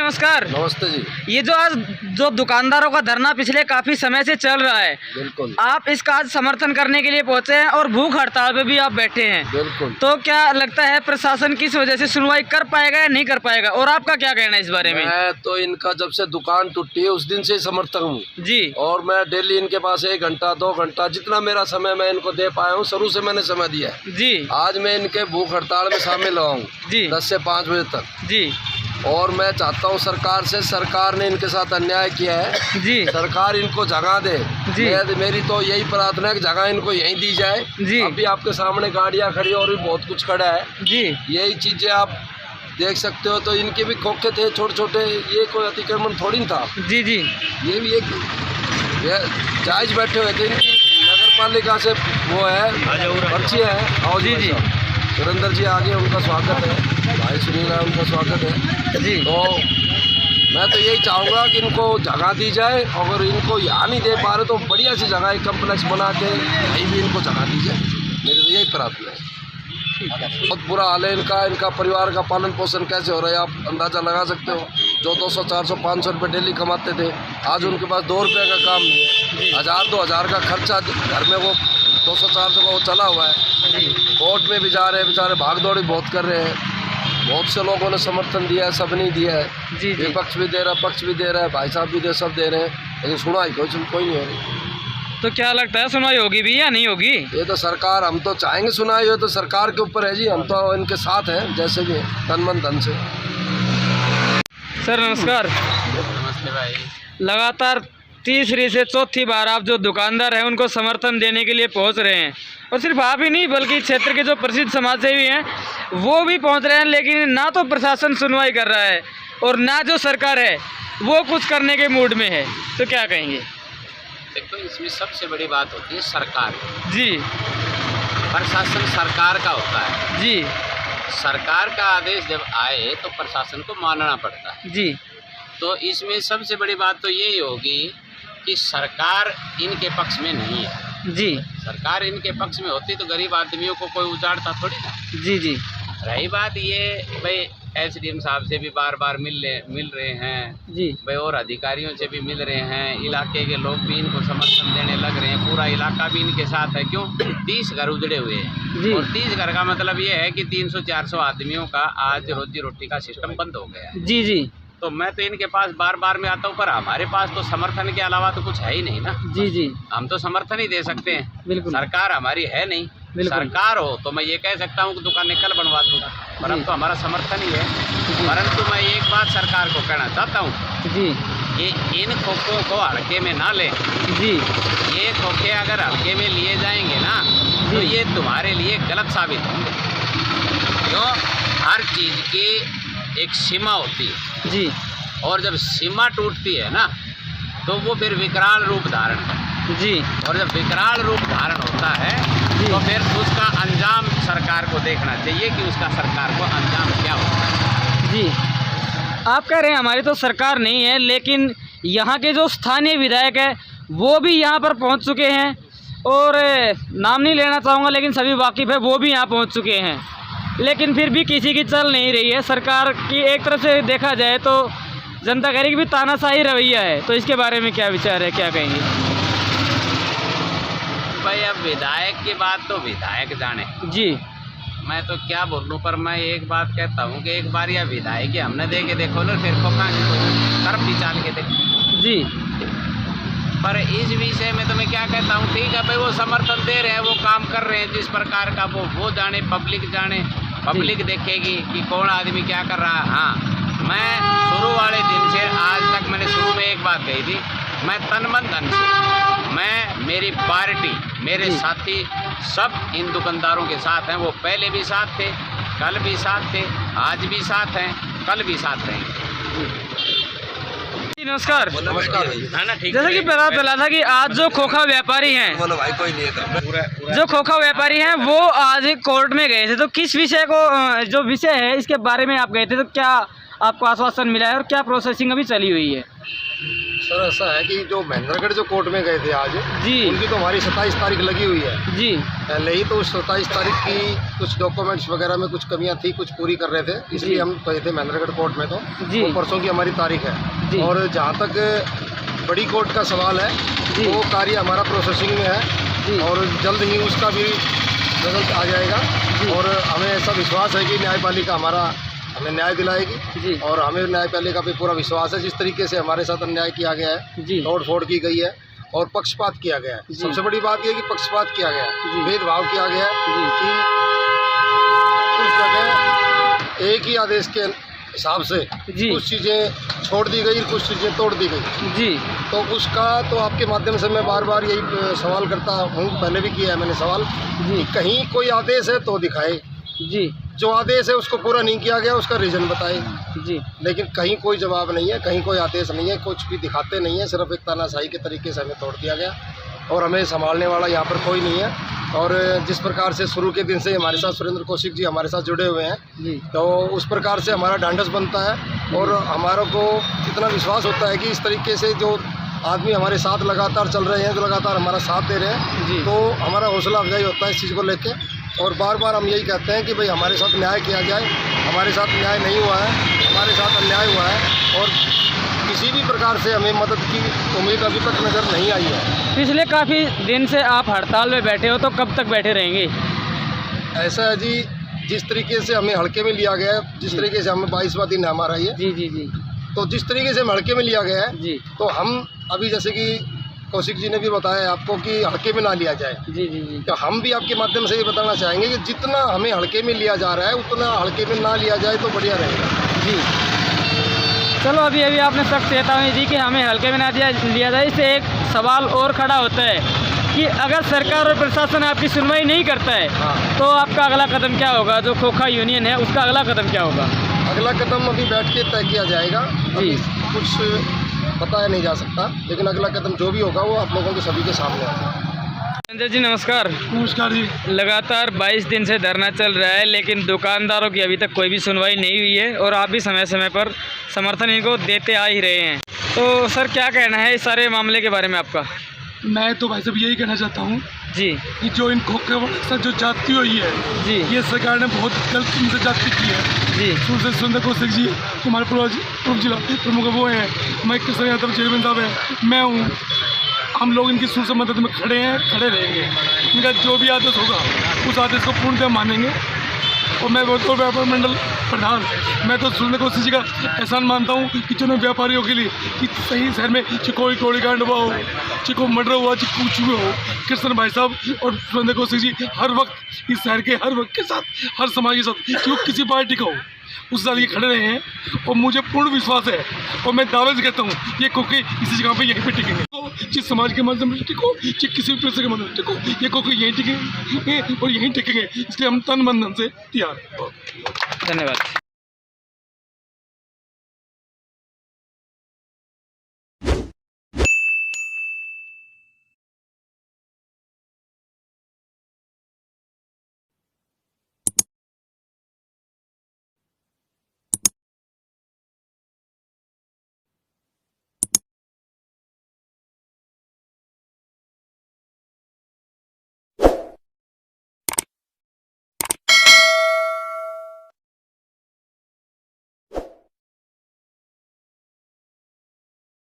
नमस्कार। नमस्ते जी। ये जो आज जो दुकानदारों का धरना पिछले काफी समय से चल रहा है, बिल्कुल, आप इसका आज समर्थन करने के लिए पहुंचे हैं और भूख हड़ताल पे भी आप बैठे हैं। बिल्कुल। तो क्या लगता है प्रशासन किस वजह से सुनवाई कर पाएगा या नहीं कर पाएगा, और आपका क्या कहना है इस बारे में? मैं तो इनका जब से दुकान टूटी है उस दिन से समर्थक हूँ जी। और मैं डेली इनके पास 1 घंटा 2 घंटा जितना मेरा समय मैं इनको दे पाया हूँ, शुरू से मैंने समय दिया है जी। आज मैं इनके भूख हड़ताल में शामिल हुआ हूँ जी। 10 से 5 बजे तक जी। और मैं चाहता हूँ सरकार ने इनके साथ अन्याय किया है जी। सरकार इनको जगह दे जी। मेरी तो यही प्रार्थना है कि जगह इनको यहीं दी जाए जी। अभी आपके सामने गाड़ियाँ खड़ी और भी बहुत कुछ खड़ा है जी। यही चीज़ें आप देख सकते हो। तो इनके भी खोखे थे छोटे छोटे, ये कोई अतिक्रमण थोड़ी न था। जी। जी। ये भी एक जायज बैठे हुए थे, इनकी नगर पालिका से वो है पर्ची है। आओ जी। जी। सुरेंद्र जी आगे, उनका स्वागत है, भाई सुनील है, उनका स्वागत है जी। तो मैं तो यही चाहूँगा कि इनको जगह दी जाए। अगर इनको यहाँ नहीं दे पा रहे तो बढ़िया सी जगह एक कम्प्लेक्स बना के कहीं भी इनको जगह दी जाए, मेरी तो यही प्रार्थना है। बहुत बुरा हाल है इनका परिवार का पालन पोषण कैसे हो रहा है आप अंदाज़ा लगा सकते हो। जो 200 400 500 रुपये डेली कमाते थे, आज उनके पास 2 रुपये का काम नहीं है। 1000 2000 का खर्चा घर में, वो 200 400 का वो चला हुआ है। कोर्ट में भी जा रहे हैं बेचारे, भाग दौड़ी बहुत कर रहे हैं। बहुत से लोगों ने समर्थन दिया है, सब नहीं दिया है। जी। विपक्ष भी दे रहा है, पक्ष भी दे रहा है, भाई साहब भी सब दे रहे हैं, लेकिन सुनाई कोई नहीं हो रही। तो क्या लगता है सुनवाई होगी भी या नहीं होगी? ये तो सरकार, हम तो चाहेंगे सुनाई हो, तो सरकार के ऊपर है जी, हम तो इनके साथ हैं जैसे भी तन मन धन से। सर नमस्कार। नमस्ते भाई। लगातार तीसरी से चौथी बार आप जो दुकानदार हैं उनको समर्थन देने के लिए पहुंच रहे हैं, और सिर्फ आप ही नहीं बल्कि क्षेत्र के जो प्रसिद्ध समाजसेवी हैं वो भी पहुंच रहे हैं, लेकिन ना तो प्रशासन सुनवाई कर रहा है और ना जो सरकार है वो कुछ करने के मूड में है। तो क्या कहेंगे? देखो, इसमें सबसे बड़ी बात होती है सरकार। जी। प्रशासन सरकार का होता है जी। सरकार का आदेश जब आए तो प्रशासन को मानना पड़ता है। जी। तो इसमें सबसे बड़ी बात तो यही होगी कि सरकार इनके पक्ष में नहीं है। जी। सरकार इनके पक्ष में होती तो गरीब आदमियों को कोई उजाड़ता थोड़ी ना। जी। जी। रही बात ये, भाई SDM साहब से भी बार बार मिल रहे हैं जी। भाई, और अधिकारियों से भी मिल रहे हैं, इलाके के लोग भी इनको समर्थन देने लग रहे हैं, पूरा इलाका भी इनके साथ है। क्यों? 30 घर उजड़े हुए हैं और 30 घर का मतलब ये है कि 300-400 आदमियों का आज रोजी रोटी का सिस्टम बंद हो गया है। जी। जी। तो मैं तो इनके पास बार बार में आता हूँ, पर हमारे पास तो समर्थन के अलावा तो कुछ है ही नहीं ना। जी। जी। हम तो समर्थन ही दे सकते हैं, बिल्कुल। सरकार हमारी है नहीं। सरकार हो तो मैं ये कह सकता हूँ कि दुकानें कल बनवा दूंगा, पर अब तो हमारा समर्थन ही है। परंतु मैं एक बात सरकार को कहना चाहता हूँ जी। कि इन खोखों को हल्के में ना लें। जी। ये खोखे अगर हल्के में लिए जाएंगे ना तो ये तुम्हारे लिए गलत साबित होंगे। क्यों? हर चीज़ की एक सीमा होती है। जी। और जब सीमा टूटती है ना तो वो फिर विकराल रूप धारण है। जी। और जब विकराल रूप धारण होता है तो फिर उसका अंजाम सरकार को देखना चाहिए कि उसका सरकार को अंजाम क्या होता है। जी। आप कह रहे हैं हमारी तो सरकार नहीं है, लेकिन यहाँ के जो स्थानीय विधायक है वो भी यहाँ पर पहुँच चुके हैं, और नाम नहीं लेना चाहूँगा लेकिन सभी वाकिफ़ है, वो भी यहाँ पहुँच चुके हैं, लेकिन फिर भी किसी की चल नहीं रही है। सरकार की एक तरफ से देखा जाए तो जनता कह रही कि भी तानाशाही रवैया है, तो इसके बारे में क्या विचार है, क्या कहेंगे? भाई अब विधायक की बात तो विधायक जाने। जी। मैं तो क्या बोलूं, पर मैं एक बात कहता हूं कि एक बार यह विधायक हमने दे के देखो ना, फिर खोखा तरफ भी चाल के देखो। जी। पर इस विषय में तो मैं क्या कहता हूं, ठीक है भाई, वो समर्थन दे रहे हैं, वो काम कर रहे हैं जिस प्रकार का, वो जाने, पब्लिक जाने, पब्लिक देखेगी कि कौन आदमी क्या कर रहा है। हाँ, मैं शुरू वाले दिन से आज तक मैंने शुरू में एक बात कही थी, मैं तन मन धन से, मैं, मेरी पार्टी, मेरे साथी सब इन दुकानदारों के साथ हैं। वो पहले भी साथ थे, कल भी साथ थे, आज भी साथ हैं, कल भी साथ रहेंगे। नमस्कार। नमस्कार। है ना? ठीक। जैसा कि पता चला था कि आज जो खोखा व्यापारी हैं, भाई कोई नहीं है जो खोखा व्यापारी हैं वो आज कोर्ट में गए थे, तो किस विषय को, जो विषय है इसके बारे में आप गए थे, तो क्या आपको आश्वासन मिला है और क्या प्रोसेसिंग अभी चली हुई है? सर ऐसा है कि जो महेंद्रगढ़ जो कोर्ट में गए थे आज जी उनकी तो हमारी 27 तारीख लगी हुई है जी पहले ही। तो उस 27 तारीख की कुछ डॉक्यूमेंट्स वगैरह में कुछ कमियां थी, कुछ पूरी कर रहे थे, इसलिए हम गए थे महेंद्रगढ़ कोर्ट में। तो जी वो परसों की हमारी तारीख जी। है। और जहाँ तक बड़ी कोर्ट का सवाल है जी। वो कार्य हमारा प्रोसेसिंग में है जी और जल्द ही उसका भी रिजल्ट आ जाएगा। और हमें ऐसा विश्वास है कि न्यायपालिका हमारा हमें न्याय दिलाएगी जी और हमें न्यायपालिका पे पूरा विश्वास है। जिस तरीके से हमारे साथ अन्याय किया गया है, जी तोड़ फोड़ की गई है और पक्षपात किया गया है। जी। सबसे बड़ी बात यह है कि पक्षपात किया गया जी। है, भेदभाव किया गया है जी कि उस जगह एक ही आदेश के हिसाब से जी कुछ चीज़ें छोड़ दी गई, कुछ चीज़ें तोड़ दी गई। जी तो उसका तो आपके माध्यम से मैं बार बार यही सवाल करता हूँ, पहले भी किया है मैंने सवाल, जी कि कहीं कोई आदेश है तो दिखाए, जी जो आदेश है उसको पूरा नहीं किया गया उसका रीज़न बताए। जी लेकिन कहीं कोई जवाब नहीं है, कहीं कोई आदेश नहीं है, कुछ भी दिखाते नहीं है, सिर्फ एक तानाशाही के तरीके से हमें तोड़ दिया गया और हमें संभालने वाला यहाँ पर कोई नहीं है। और जिस प्रकार से शुरू के दिन से हमारे साथ सुरेंद्र कौशिक जी हमारे साथ जुड़े हुए हैं, जी तो उस प्रकार से हमारा ढांढस बनता है और हमारा को इतना विश्वास होता है कि इस तरीके से जो आदमी हमारे साथ लगातार चल रहे हैं, जो लगातार हमारा साथ दे रहे हैं, जी तो हमारा हौसला अफजाई होता है इस चीज़ को लेके। और बार बार हम यही कहते हैं कि भाई हमारे साथ न्याय किया जाए। हमारे साथ न्याय नहीं हुआ है, हमारे साथ अन्याय हुआ है और किसी भी प्रकार से हमें मदद की उम्मीद अभी तक नज़र नहीं आई है। पिछले काफ़ी दिन से आप हड़ताल में बैठे हो, तो कब तक बैठे रहेंगे? ऐसा है जी, जिस तरीके से हमें हल्के में लिया गया है, जिस तरीके से हमें 22वां दिन है हमारा ये, जी जी जी तो जिस तरीके से हमें हल्के में लिया गया है, जी तो हम अभी जैसे कि कौशिक जी ने भी बताया आपको कि हल्के में ना लिया जाए, जी जी जी तो हम भी आपके माध्यम से ये बताना चाहेंगे कि जितना हमें हल्के में लिया जा रहा है उतना हल्के में ना लिया जाए तो बढ़िया रहेगा। जी चलो, अभी अभी आपने सख्त चेतावनी दी कि हमें हल्के में ना लिया जाए। इससे एक सवाल और खड़ा होता है कि अगर सरकार और प्रशासन आपकी सुनवाई नहीं करता है, हाँ। तो आपका अगला कदम क्या होगा? जो खोखा यूनियन है उसका अगला कदम क्या होगा? अगला कदम अभी बैठ के तय किया जाएगा, अभी जी। कुछ बताया नहीं जा सकता, लेकिन अगला कदम जो भी होगा वो आप लोगों के सभी के सामने होगा। संजय जी नमस्कार। नमस्कार जी। लगातार 22 दिन से धरना चल रहा है, लेकिन दुकानदारों की अभी तक कोई भी सुनवाई नहीं हुई है और आप भी समय समय पर समर्थन इनको देते आ ही रहे हैं। तो सर, क्या कहना है इस सारे मामले के बारे में आपका? मैं तो भाई साहब यही कहना चाहता हूँ जी कि जो इन खोखे के साथ जो जाति हुई है, जी ये सरकार ने बहुत गलत इनसे जाति की है। जी सुरेंद्र कौशिक जी हमारे पूर्व जिला प्रमुख वो हैं, मैं किशन यादव चेयरमैन साहब हैं, मैं हूँ। हम लोग इनकी सुर से मदद में खड़े हैं, खड़े रहेंगे। इनका जो भी आदेश होगा उस आदेश को पूर्णतः मानेंगे। और मैं तो व्यापार मंडल प्रधान, मैं तो सुरेंद्र कौशिक जी का एहसान मानता हूँ कि जिन्होंने व्यापारियों के लिए कि सही शहर में चिकोई टोली कांड हुआ हो, चिको मर्डर हुआ, चिक्कू छुए हो, कृष्ण भाई साहब और सुरेंद्र कौशिक जी हर वक्त इस शहर के हर वक्त के साथ, हर समाज के साथ, कि वो किसी पार्टी का हो उस साथ ये खड़े रहे हैं। और मुझे पूर्ण विश्वास है और मैं दावे से कहता हूँ ये खोखे इसी जगह पे यहीं पे टिकेंगे। तो जिस समाज के माध्यम से टिको, चाहे किसी भी पैसे के माध्यम से टिको, ये खोखे यहीं टिकेंगे और यहीं टिकेंगे। इसलिए हम तन मन धन से तैयार हैं। धन्यवाद।